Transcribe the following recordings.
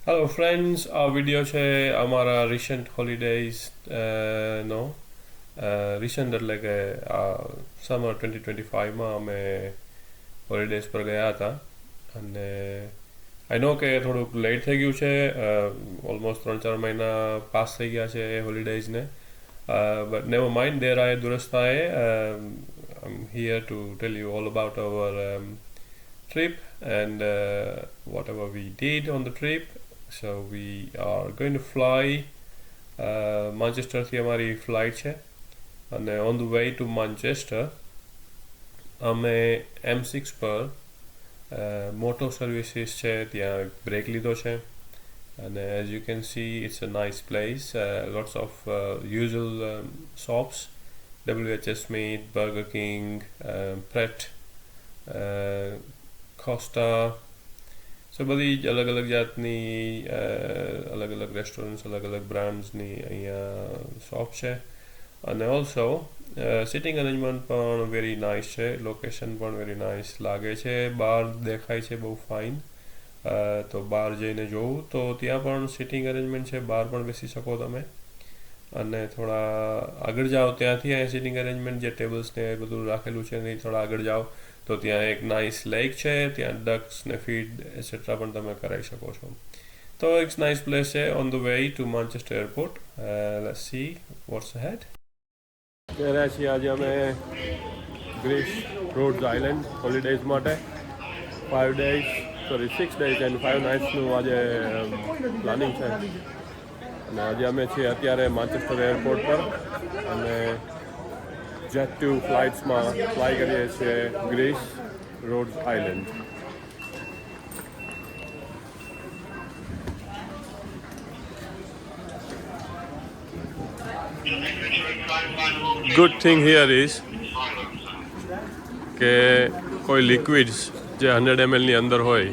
Hello friends, આ video છે અમારા રિસન્ટ હોલિડેઝ નો રિસન્ટ એટલે કે આ સમર 2025માં અમે હોલિડેઝ પર ગયા હતા. અને આઈ નો કે થોડુંક લેટ થઈ ગયું છે. ઓલમોસ્ટ 3-4 મહિના પાસ થઈ ગયા છે એ હોલિડેઝને. But never mind, there I દુરસ્તાએ. I'm here to tell you all about our trip and whatever we did on the trip. So we are going to fly Manchester થી અમારી ફ્લાઇટ છે અને on the way to Manchester અમે M6 પર મોટો services છે ત્યાં break લીધો છે. અને as you can see, it's a nice place. Lots of usual shops, WH Smith, Burger King, Pret, Costa. સો બધી જ અલગ અલગ જાતની અલગ અલગ રેસ્ટોરન્ટ્સ, અલગ અલગ બ્રાન્ડ્સની અહીંયા શોપ છે. અને ઓલ્સો સિટિંગ અરેન્જમેન્ટ પણ વેરી નાઇસ છે. લોકેશન પણ વેરી નાઇસ લાગે છે. બહાર દેખાય છે બહુ ફાઇન. તો બહાર જઈને જોવું તો ત્યાં પણ સિટિંગ અરેન્જમેન્ટ છે, બહાર પણ બેસી શકો તમે. અને થોડા આગળ જાઓ ત્યાંથી અહીંયા સિટિંગ અરેન્જમેન્ટ જે ટેબલ્સ ને બધું રાખેલું છે ને થોડા આગળ જાઓ તો ત્યાં એક નાઇસ લેક છે, ત્યાં ડક્સ ને ફીડ એટસેટ્રા પણ તમે કરાવી શકો છો. તો એક નાઇસ પ્લેસ છે on the way to Manchester airport. Let's see what's ahead. ગયા છીએ આજે અમે ગ્રીસ રોડ્સ આઇલેન્ડ હોલિડેઝ માટે 6 days એન્ડ 5 nights આજે પ્લાનિંગ છે. અને આજે અમે છીએ અત્યારે માન્ચેસ્ટર એરપોર્ટ પર અને જેટ 2 ફ્લાઇટ્સમાં ફ્લાય કરીએ છીએ Greece Rhodes island. Good thing here is કે કોઈ લિક્વિડ્સ જે 100 ml અંદર હોય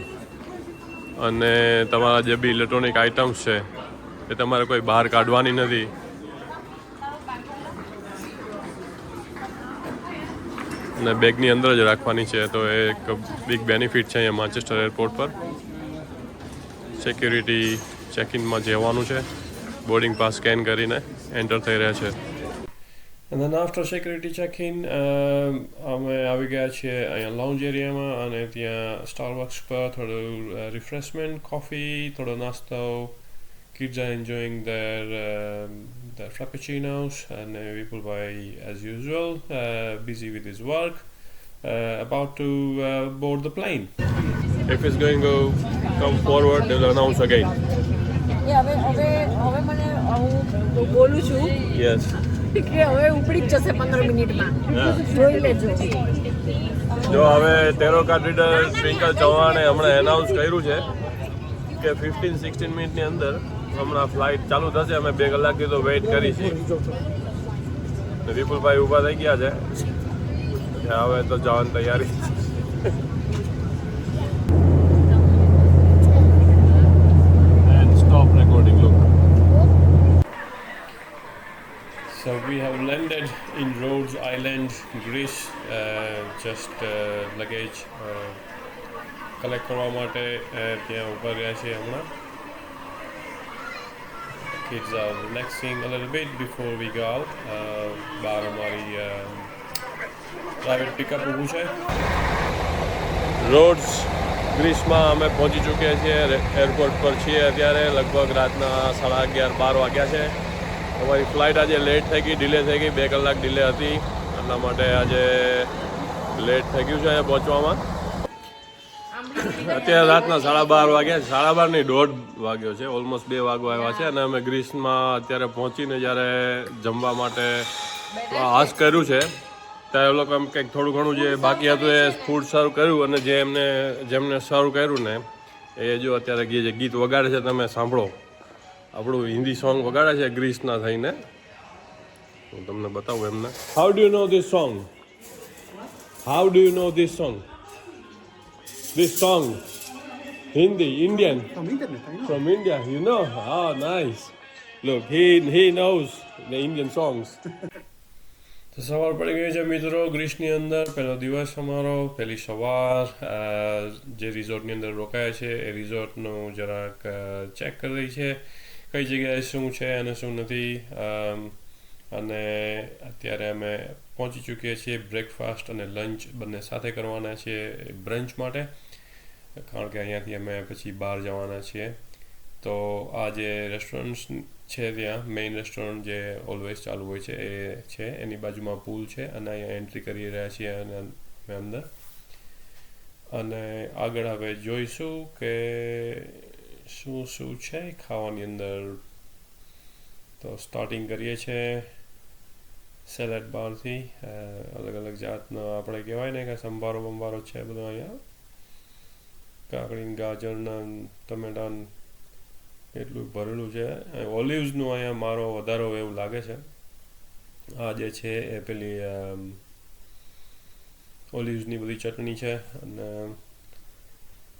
અને તમારા જે બી ઇલેક્ટ્રોનિક આઇટમ્સ છે એ તમારે કોઈ બહાર કાઢવાની નથી. અને બેગની અંદર જ રાખવાની છે. તો એ એક બિગ બેનિફિટ છે અહીંયા માન્ચેસ્ટર એરપોર્ટ પર. સિક્યુરિટી ચેકિનમાં જવાનું છે, બોર્ડિંગ પાસ સ્કેન કરીને એન્ટર થઈ રહ્યા છે. અને then after security check-in અમે આવી ગયા છીએ અહીંયા લાઉન્જ એરિયામાં. અને ત્યાં સ્ટારબક્સ પર થોડું રિફ્રેશમેન્ટ, કોફી, થોડો નાસ્તો. Kids are enjoying their frappuccinos, and Vipulbhai, as usual, busy with his work, about to board the plane. If it's going to come forward, they will announce again. હવે મને હું બોલું છું Yes. કે હવે ઉપડી જ જશે 15 મિનિટમાં. જોઈ લેજો. જો હવે ટેરો કાર્ડ રીડર ટ્વિંકલ ચૌહાણે હમણાં એનાઉન્સ કર્યું છે કે 15-16 મિનિટની અંદર હમણાં ફ્લાઇટ ચાલુ થશે. અમે 2 કલાકથી તો વેઇટ કરી છે. વિપુલભાઈ ઊભા થઈ ગયા છે. હવે તો જવાની તૈયારી. And stop recording, look. So we have landed in Rhodes Island, Greece. Just luggage collect કરવા માટે ત્યાં ઊભા રહ્યા છીએ હમણાં. Kids are relaxing a little bit before we go out. બહાર અમારી પ્રાઇવેટ પિકઅપ ઊભું છે. રોડ્સ ગ્રીસમાં અમે પહોંચી ચૂક્યા છીએ. એરપોર્ટ પર છીએ અત્યારે. લગભગ રાતના 11:30-12 વાગ્યા છે. અમારી ફ્લાઇટ આજે લેટ થઈ ગઈ, ડિલે થઈ ગઈ. 2 કલાક ડિલે હતી. એટલા માટે આજે લેટ થઈ ગયું છે અહીંયા પહોંચવામાં. અત્યારે રાતના 12:30 વાગ્યા. 12:30 નહીં, 1:30 વાગ્યો છે. ઓલમોસ્ટ 2 વાગવા આવ્યા છે. અને અમે ગ્રીસમાં અત્યારે પહોંચીને જ્યારે જમવા માટે આશ કર્યું છે ત્યારે એ લોકો એમ કંઈક થોડું ઘણું જે બાકી હતું એ ફૂડ સર્વ કર્યું. અને જેમને સર્વ કર્યું ને એ જો અત્યારે જે ગીત વગાડે છે તમે સાંભળો. આપણું હિન્દી સોંગ વગાડે છે ગ્રીસના થઈને. હું તમને બતાવું એમને. How do you know this song? How do you know this song? This song, Hindi, Indian. From India, you know? Oh, nice. Look, he knows the Indian songs. તો સવાર પડી ગઈ છે મિત્રો ગ્રીસની અંદર. પહેલો દિવસ અમારો, પહેલી સવાર. જે રિઝોર્ટની અંદર રોકાયા છે એ રિઝોર્ટનું જરાક ચેક કરી રહી છે, કઈ જગ્યાએ શું છે અને શું નથી. અને અત્યારે અમે પહોંચી ચૂકીએ છીએ બ્રેકફાસ્ટ અને લંચ બંને સાથે કરવાના છીએ બ્રંચ માટે, કારણ કે અહીંયાથી અમે પછી બહાર જવાના છીએ. તો આ જે રેસ્ટોરન્ટ્સ છે ત્યાં મેઇન રેસ્ટોરન્ટ જે ઓલવેઝ ચાલુ હોય છે એ છે, એની બાજુમાં પૂલ છે અને અહીંયા એન્ટ્રી કરી રહ્યા છીએ અને અંદર. અને આગળ હવે જોઈશું કે શું શું છે ખાવાની અંદર. તો સ્ટાર્ટિંગ કરીએ છીએ સેલેડ બારથી. અલગ અલગ જાતનો આપણે કહેવાય ને કે સંભારો બંભારો છે બધો અહીંયા. કાકડી, ગાજરના, ટમેટા એટલું ભરેલું છે. ઓલિવ્સનું અહીંયા મારો વધારો એવું લાગે છે. આ જે છે એ પેલી ઓલિવ્સની બધી ચટણી છે અને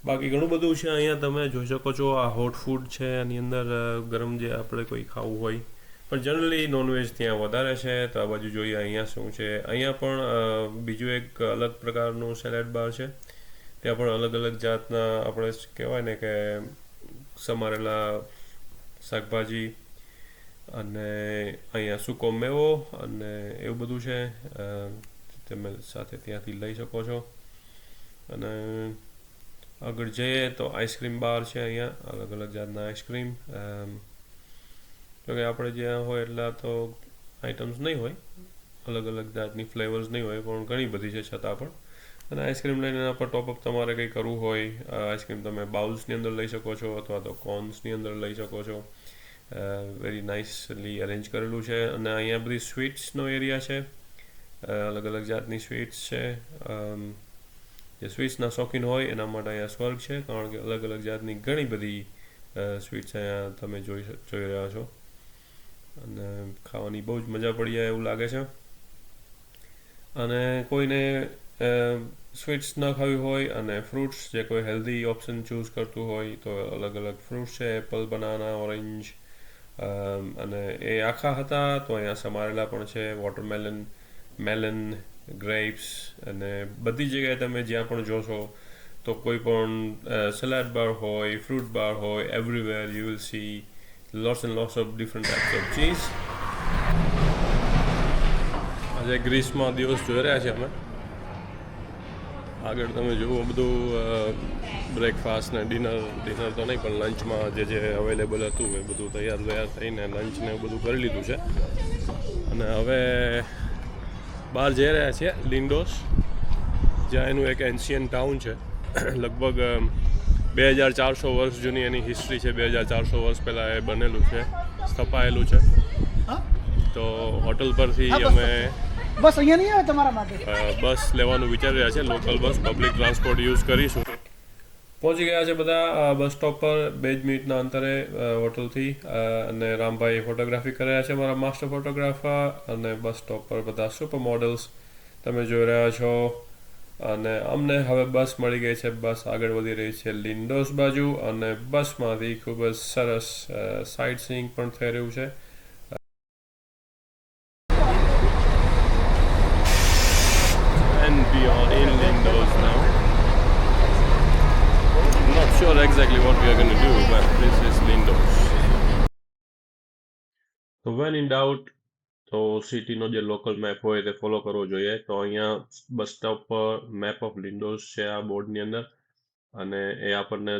બાકી ઘણું બધું છે અહીંયા. તમે જોઈ શકો છો આ હોટ ફૂડ છે, આની અંદર ગરમ જે આપણે કોઈ ખાવું હોય, પણ જનરલી નોનવેજ ત્યાં વધારે છે. તો આ બાજુ જોઈએ અહીંયા શું છે. અહીંયા પણ બીજું એક અલગ પ્રકારનું સેલેડ બાર છે. ત્યાં પણ અલગ અલગ જાતના આપણે કહેવાય ને કે સમારેલા શાકભાજી અને અહીંયા સૂકો મેવો અને એવું બધું છે. તમે સાથે ત્યાંથી લઈ શકો છો. અને આગળ જઈએ તો આઈસ્ક્રીમ બાર છે અહીંયા, અલગ અલગ જાતના આઈસ્ક્રીમ. જોકે આપણે જ્યાં હોય એટલા તો આઇટમ્સ નહીં હોય, અલગ અલગ જાતની ફ્લેવર્સ નહીં હોય, પણ ઘણી બધી છે છતાં પણ. અને આઈસ્ક્રીમ લઈને એના પર ટોપઅપ તમારે કંઈ કરવું હોય, આઈસ્ક્રીમ તમે બાઉલ્સની અંદર લઈ શકો છો અથવા તો કોન્સની અંદર લઈ શકો છો. વેરી નાઇસલી અરેન્જ કરેલું છે. અને અહીંયા બધી સ્વીટ્સનો એરિયા છે, અલગ અલગ જાતની સ્વીટ્સ છે. જે સ્વીટ્સના શોખીન હોય એના માટે અહીંયા સ્વર્ગ છે, કારણ કે અલગ અલગ જાતની ઘણી બધી સ્વીટ્સ અહીંયા તમે જોઈ રહ્યા છો. અને ખાવાની બહુ જ મજા પડી જાય એવું લાગે છે. અને કોઈને સ્વીટ્સ ના ખાવી હોય અને ફ્રૂટ્સ, જે કોઈ હેલ્ધી ઓપ્શન ચૂઝ કરતું હોય તો અલગ અલગ ફ્રૂટ્સ છે, એપલ, બનાના, ઓરેન્જ. અને એ આખા હતા તો અહીંયા સમારેલા પણ છે, વોટરમેલન, મેલન, ગ્રેપ્સ. અને બધી જગ્યાએ તમે જ્યાં પણ જોશો તો કોઈ પણ સલાડ બાર હોય, ફ્રૂટ બાર હોય, everywhere you will see lots and lots of different types of cheese. આજે ગ્રીસમાં દિવસ જોઈ રહ્યા છીએ અમે. આગળ તમે જુઓ બધું બ્રેકફાસ્ટ ને ડિનર તો નહીં પણ લંચમાં જે અવેલેબલ હતું એ બધું તૈયાર થઈને લંચને બધું કરી લીધું છે. અને હવે બહાર જઈ રહ્યા છીએ લિન્ડોસ, જ્યાં એનું એક એન્શિયન્ટ ટાઉન છે. લગભગ 2400 વર્ષ જૂની એની હિસ્ટ્રી છે. 2400 વર્ષ પહેલાં એ બનેલું છે, સ્થપાયેલું છે. તો હોટલ પરથી અમે બસ અહીંયા નહીં આવે તમારા માટે બસ લેવાનું વિચારી રહ્યા છે. Local bus, public transport use કરીશું. પહોંચી ગયા છે બધા બસ સ્ટોપ પર 2 મિનિટના અંતરે હોટલથી. અને રામભાઈ ફોટોગ્રાફી કરી રહ્યા છે, મારા માસ્ટર ફોટોગ્રાફર. અને બસ સ્ટોપ પર બધા સુપર મોડલ્સ તમે જોઈ રહ્યા છો. અને અમને હવે બસ મળી ગઈ છે. બસ આગળ વધી રહી છે લિન્ડોસ બાજુ. અને બસમાંથી ખૂબ જ સરસ સાઇટ સીઈંગ પણ થઈ રહ્યું છે. And we are in Lindos now. I'm not sure exactly what we are going to do, but this is Lindos. So when in doubt, તો સિટીનો જે લોકલ મેપ હોય તે ફોલો કરવો જોઈએ. તો અહીંયા બસ સ્ટોપ પર મેપ ઓફ લિન્ડોસ છે આ બોર્ડની અંદર, અને એ આપણને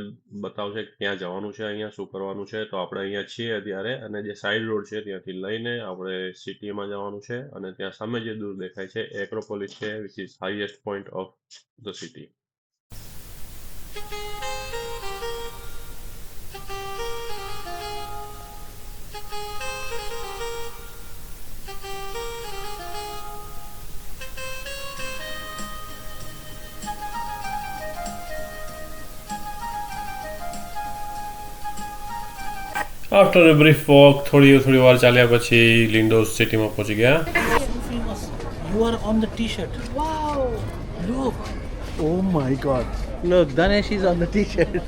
બતાવશે કે ક્યાં જવાનું છે, અહીંયા શું કરવાનું છે. તો આપણે અહીંયા છીએ અત્યારે, અને જે સાઇડ રોડ છે ત્યાંથી લઈને આપણે સિટીમાં જવાનું છે. અને ત્યાં સામે જે દૂર દેખાય છે એક્રોપોલિસ છે, which is highest point of the city. After a brief walk, થોડી વાર ચાલ્યા પછી લિન્ડોસ સિટીમાં પહોંચી ગયા. famous. You are on the t-shirt. Wow. Look. Oh my god. Look, Danesh is on the t-shirt.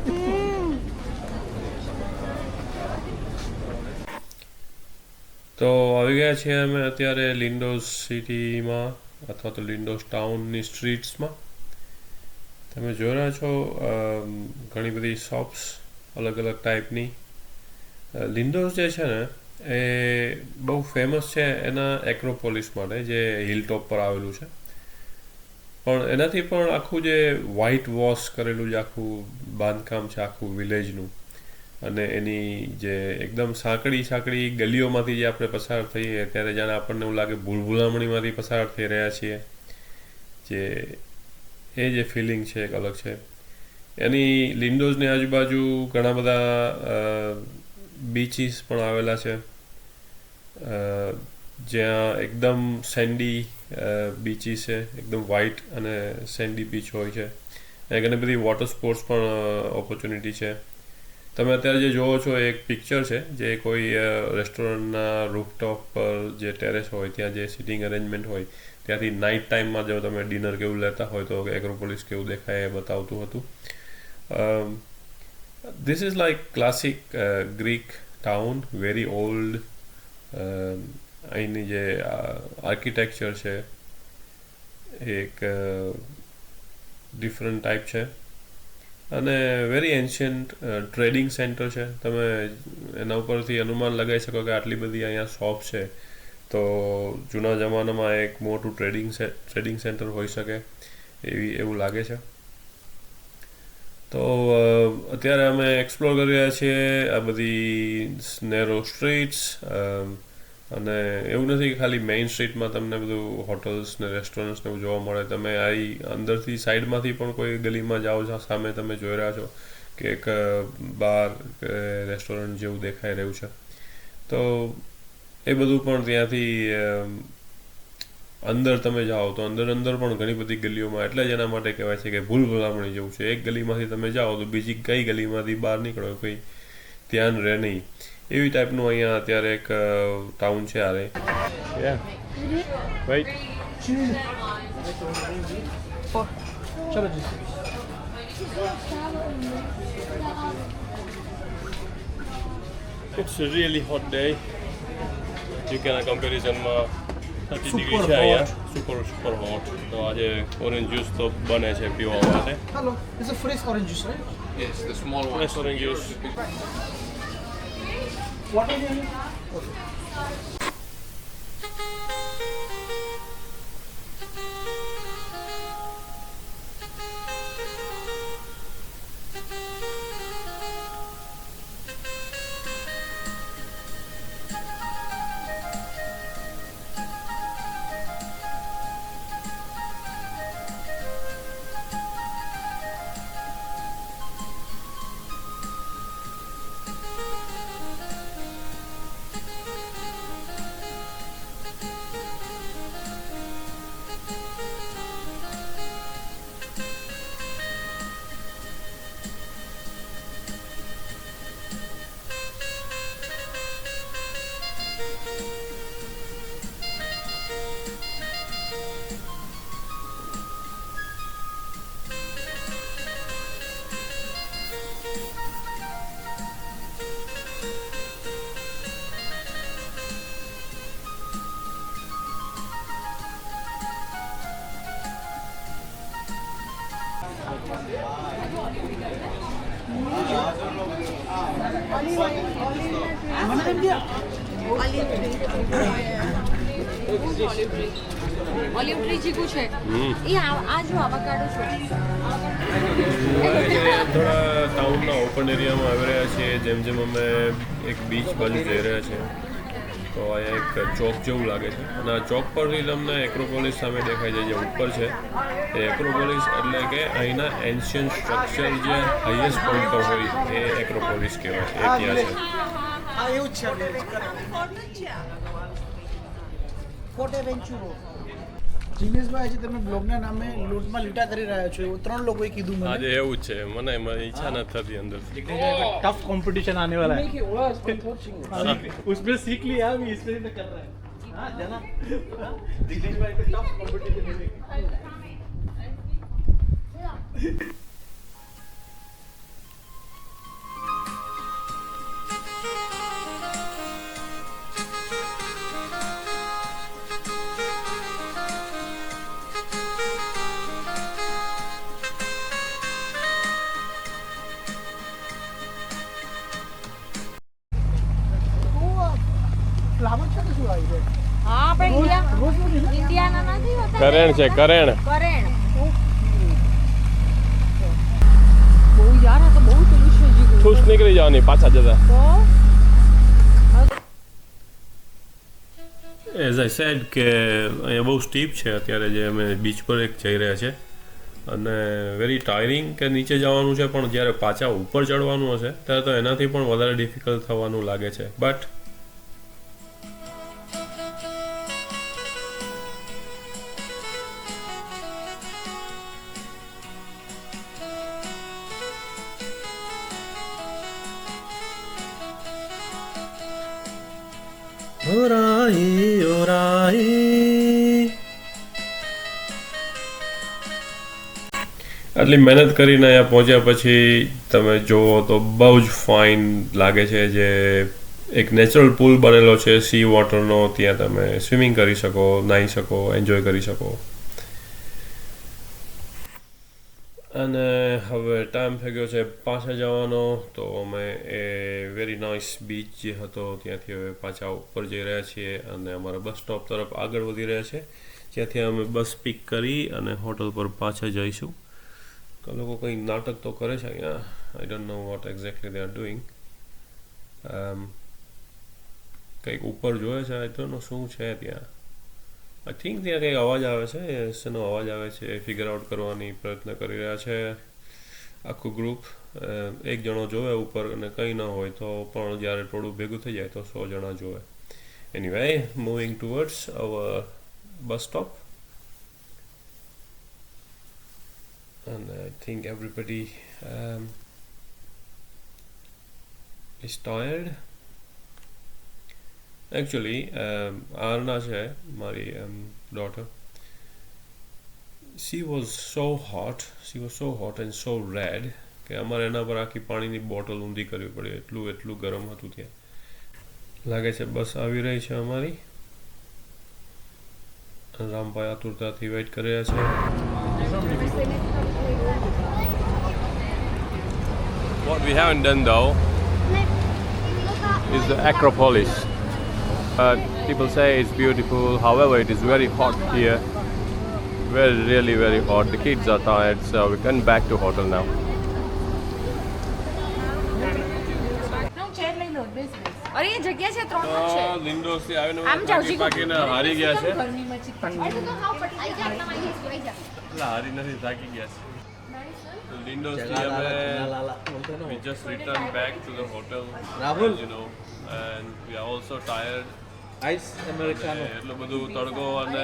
તો આવી ગયા છીએ અમે અત્યારે લિન્ડોઝ સિટીમાં અથવા તો લિન્ડોઝ ટાઉનની સ્ટ્રીટ્સમાં. તમે જોઈ રહ્યા છો ઘણી બધી શોપ્સ અલગ અલગ ટાઈપની. લિન્ડોઝ જે છે ને એ બહુ ફેમસ છે એના એક્રોપોલિસ માટે, જે હિલ ટોપ પર આવેલું છે. પણ એનાથી પણ આખું જે વ્હાઇટ વોશ કરેલું જે આખું બાંધકામ છે આખું વિલેજનું, અને એની જે એકદમ સાંકડી ગલીઓમાંથી જે આપણે પસાર થઈએ ત્યારે જાણે આપણને એવું લાગે ભૂલભુલામણીમાંથી પસાર થઈ રહ્યા છીએ, જે ફિલિંગ છે એક અલગ છે એની. લિન્ડોઝની આજુબાજુ ઘણા બધા બીચીસ પણ આવેલા છે, જ્યાં એકદમ સેન્ડી બીચીસ છે, એકદમ વ્હાઇટ અને સેન્ડી બીચ હોય છે. અને ઘણી બધી વોટર સ્પોર્ટ્સ પણ ઓપોર્ચ્યુનિટી છે. તમે અત્યારે જે જોવો છો એક પિક્ચર છે જે કોઈ રેસ્ટોરન્ટના રૂફટોપ પર જે ટેરેસ હોય ત્યાં જે સિટિંગ અરેન્જમેન્ટ હોય ત્યાંથી નાઇટ ટાઈમમાં જો તમે ડિનર કેવું લેતા હોય તો એક્રોપોલિસ કેવું દેખાય એ બતાવતું હતું. This is like classic Greek town, very old. અહીંની જે આર્કિટેક્ચર છે એક ડિફરન્ટ ટાઈપ છે અને વેરી એન્શિયન્ટ ટ્રેડિંગ સેન્ટર છે. તમે એના ઉપરથી અનુમાન લગાવી શકો કે આટલી બધી અહીંયા શોપ છે તો જૂના જમાનામાં એક મોટું ટ્રેડિંગ સેન્ટર હોઈ શકે એવું લાગે છે. તો અત્યારે અમે એક્સપ્લોર કરી રહ્યા છીએ આ બધી નેરો સ્ટ્રીટ્સ. અને એવું નથી કે ખાલી મેઇન સ્ટ્રીટમાં તમને બધું હોટલ્સ ને રેસ્ટોરન્ટ્સ ને એવું જોવા મળે. તમે અંદરથી સાઈડમાંથી પણ કોઈ ગલીમાં જાઓ છો, સામે તમે જોઈ રહ્યા છો કે એક બાર કે રેસ્ટોરન્ટ જેવું દેખાઈ રહ્યું છે. તો એ બધું પણ ત્યાંથી અંદર તમે જાઓ તો અંદર પણ ઘણી બધી ગલીઓમાં, એટલે જ એના માટે કહેવાય છે કે ભૂલભુલામણી જેવું છે. એક ગલીમાંથી તમે જાઓ તો બીજી કઈ ગલીમાંથી બહાર નીકળો કંઈ ધ્યાન રહે નહીં, એવી ટાઈપનું અહીંયા અત્યારે એક ટાઉન છે. આરે It's a really hot day. You can કમ્પેરિઝનમાં 30 degree છે અહીંયા, સુપર હોટ. તો આજે ઓરેન્જ જ્યુસ તો બને છે પીવા માટે. Hello, it's a fresh orange juice, right? Yes, the small one. Fresh orange juice. What are you? Okay. Olive tree ચીકુ છે એ આ જો આવાકાડો છે. થોડા ટાઉનના ઓપન એરિયામાં આવી રહ્યા છીએ. જેમ અમે એક બીચ બાજુ જઈ રહ્યા છીએ તો અહીંયા એક ચોક જેવું લાગે છે અને આ ચોક પરથી તમને એક્રોપોલિસ સામે દેખાય છે જે ઉપર છે. એ એક્રોપોલિસ એટલે કે અહીંના એન્શિયન્ટ સ્ટ્રક્ચર જે હાઈએસ્ટ પોઈન્ટ પર હોય એ એક્રોપોલિસ કહેવાય છે, એ ત્યાં છે. એવું જ છે. ફોર્ટ એવેન્ચુરો. જીનેશભાઈ, આજે તમે બ્લોગના નામે લૂંટમાં લીટા કરી રહ્યા છો એવું 3 લોકોએ કીધું મને. આજે એવું જ છે. મને ઈચ્છા નથી થતી અંદર. टफ कंपटीशन आने वाला है. उसमें सीख लिया अभी, इसमें कर रहा है. हाँ जना जिग्नेश भाई को टफ कंपटीशन है. ફ્લાવર છે કે શું આવી છે? હા આપણે રોજ નથી ને? ઇન્ડિયાના નથી હોતા કરેણ છે કરેણ કરેણ બહુ યાર આ તો બહુ પેલું છે જીગું ખુશ નીકળી જવાની પાછા જતા. તો એઝ આઈ સેડ કે અહીંયા બહુ સ્ટીપ છે અત્યારે જે અમે બીચ પર એક જઈ રહ્યા છે અને વેરી ટાયરિંગ કે નીચે જવાનું છે, પણ જ્યારે પાછા ઉપર ચડવાનું હશે ત્યારે તો એનાથી પણ વધારે ડિફિકલ્ટ થવાનું લાગે છે. બટ આટલી મહેનત કરીને અહીંયા પહોંચ્યા પછી તમે જુઓ તો બહુ જ ફાઇન લાગે છે. જે એક નેચરલ પુલ બનેલો છે સી વોટરનો, ત્યાં તમે સ્વિમિંગ કરી શકો, નાહી શકો, એન્જોય કરી શકો. અને હવે ટાઈમ થઈ ગયો છે પાછા જવાનો, તો અમે એ વેરી નાઇસ બીચ જે હતો ત્યાંથી હવે પાછા ઉપર જઈ રહ્યા છીએ અને અમારા બસ સ્ટોપ તરફ આગળ વધી રહ્યા છે, જ્યાંથી અમે બસ પિક કરી અને હોટલ પર પાછા જઈશું. લોકો કંઈ નાટક તો કરે છે અહીંયા. I don't know what exactly they are doing. કંઈક ઉપર જોવે છે, આઈ ડોન્ટ નો શું છે ત્યાં. આઈ થિંક ત્યાં કંઈક અવાજ આવે છે, શેનો અવાજ આવે છે એ ફિગર આઉટ કરવાની પ્રયત્ન કરી રહ્યા છે આખું ગ્રુપ. એક જણો જોવે ઉપર અને કંઈ ન હોય તો પણ જ્યારે થોડું ભેગું થઈ જાય તો 100 જણા જોવે. Anyway, moving towards our bus stop. And I think everybody is tired. Actually, Arna છે મારી daughter. She was so hot and so red કે અમારે એના પર આખી પાણીની બોટલ ઊંધી કરવી પડી, એટલું ગરમ હતું ત્યાં. લાગે છે બસ આવી રહી છે અમારી. રામભાઈ આતુરતાથી વેઇટ કરી રહ્યા છે. What we haven't done though is the Acropolis. People say it's beautiful, however it is very hot here. Really very hot. The kids are tired, so we're going back to hotel now. અરે એ જગ્યા છે 3 જ છે. Windows થી આવીને આમ જાવ જી પાકીને હારી ગયા છે. ગરમીમાં ચીકણ હારી નથી, થાકી ગયા છે. Windows we just returned back to the hotel, Rahul. you know, and we are also tired. Ice americano. એટલું બધું તડકો અને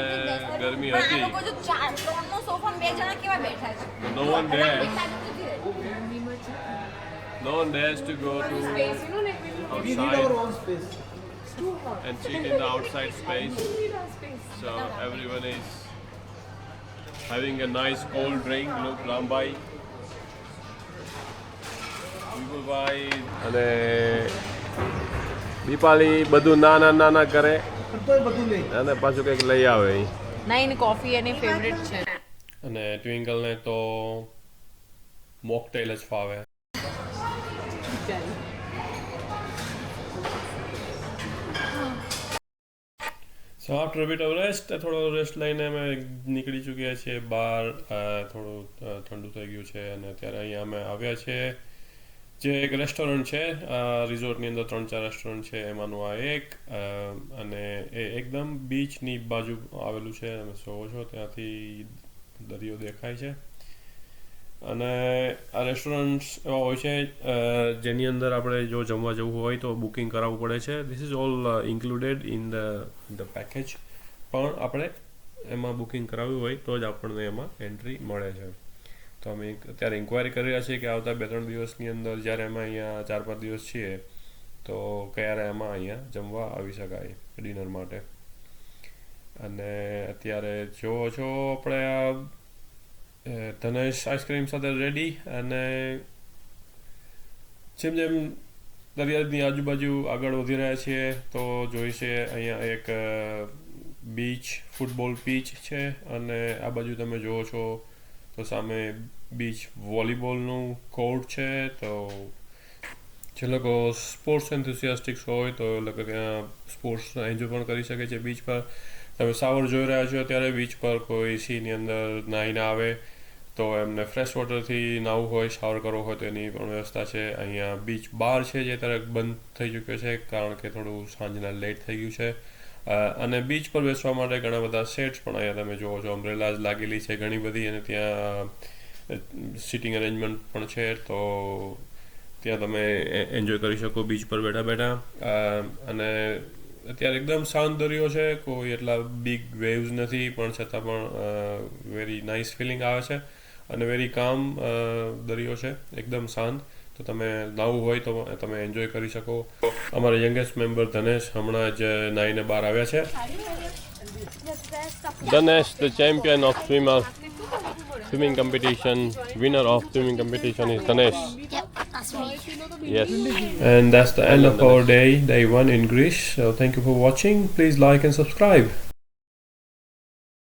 ગરમી પણ આ હતી. લોકો જો 3 નો સોફા 2 જણા કેવા બેઠા છે. No one dares. No one dares to go to space you know like We need our outside own space. and sit in the outside space. So everyone is having a nice cold drink. Look, Rambai. Vibhubai અને દીપાલી બધું નાના કરે પણ તોય બધું લે. અને પાછું કંઈક લઈ આવે. નહીં કોફી એની ફેવરેટ છે. અને ટ્વિંકલને તો મોકટેલ જ ફાવે. સો આફ્ટર બીટ ઓફ રેસ્ટ, થોડો રેસ્ટ લઈને અમે નીકળી ચૂક્યા છીએ બહાર. થોડું ઠંડુ થઈ ગયું છે અને અત્યારે અહીંયા અમે આવ્યા છીએ જે એક રેસ્ટોરન્ટ છે. રિઝોર્ટની અંદર 3-4 રેસ્ટોરન્ટ છે, એમાંનું આ એક. અને એ એકદમ બીચની બાજુ આવેલું છે. તમે જોવો છો ત્યાંથી દરિયો દેખાય છે. અને આ રેસ્ટોરન્ટ્સ એવા હોય છે જેની અંદર આપણે જો જમવા જવું હોય તો બુકિંગ કરાવવું પડે છે. This is all included in the package, પણ આપણે એમાં બુકિંગ કરાવ્યું હોય તો જ આપણને એમાં એન્ટ્રી મળે છે. તો અમે અત્યારે ઇન્ક્વાયરી કરી રહ્યા છીએ કે આવતા 2-3 દિવસની અંદર જ્યારે અમે અહીંયા 4-5 દિવસ છીએ તો ક્યારે એમાં અહીંયા જમવા આવી શકાય ડિનર માટે. અને અત્યારે જોવો છો આપણે આ ધનેશ આઈસ્ક્રીમ સાથે રેડી. અને જેમ જેમ દરિયાની આજુબાજુ આગળ વધી રહ્યા છીએ તો જોઈ છે અહીંયા એક બીચ ફૂટબોલ પીચ છે અને આ બાજુ તમે જુઓ છો તો સામે બીચ વોલીબોલનું કોર્ટ છે. તો જે લોકો સ્પોર્ટ્સ એન્થુસિયાસ્ટિક્સ હોય તો એ લોકો ત્યાં સ્પોર્ટ્સ એન્જોય પણ કરી શકે છે બીચ પર. તમે સાવર જોઈ રહ્યા છો ત્યારે બીચ પર કોઈ સીની અંદર નાહીને આવે તો એમને ફ્રેશ વોટરથી નાહવું હોય, શાવર કરવો હોય તો એની પણ વ્યવસ્થા છે. અહીંયા બીચ બાર છે જે અત્યારે બંધ થઈ ચૂક્યો છે કારણ કે થોડું સાંજના લેટ થઈ ગયું છે. અને બીચ પર બેસવા માટે ઘણા બધા સેટ્સ પણ અહીંયા તમે જુઓ છો, અમ્બ્રેલાઝ લાગેલી છે ઘણી બધી, અને ત્યાં સિટિંગ અરેન્જમેન્ટ પણ છે તો ત્યાં તમે એન્જોય કરી શકો બીચ પર બેઠા બેઠા. અને અત્યારે એકદમ શાંત દરિયો છે, કોઈ એટલા બિગ વેવ્સ નથી પણ છતાં પણ વેરી નાઇસ ફિલિંગ આવે છે અને વેરી કામ દરિયો છે, એકદમ શાંત. તો તમે નાહવું હોય તો તમે એન્જોય કરી શકો. અમારા યંગેસ્ટ મેમ્બર ધનેશ હમણાં જ નાહીને બહાર આવ્યા છે. Dhanesh, the champion of swimming competition, winner of swimming competition is Dhanesh. That's me. Yes. And that's the end of our day 1 in Greece. So thank you for watching. Please like and subscribe.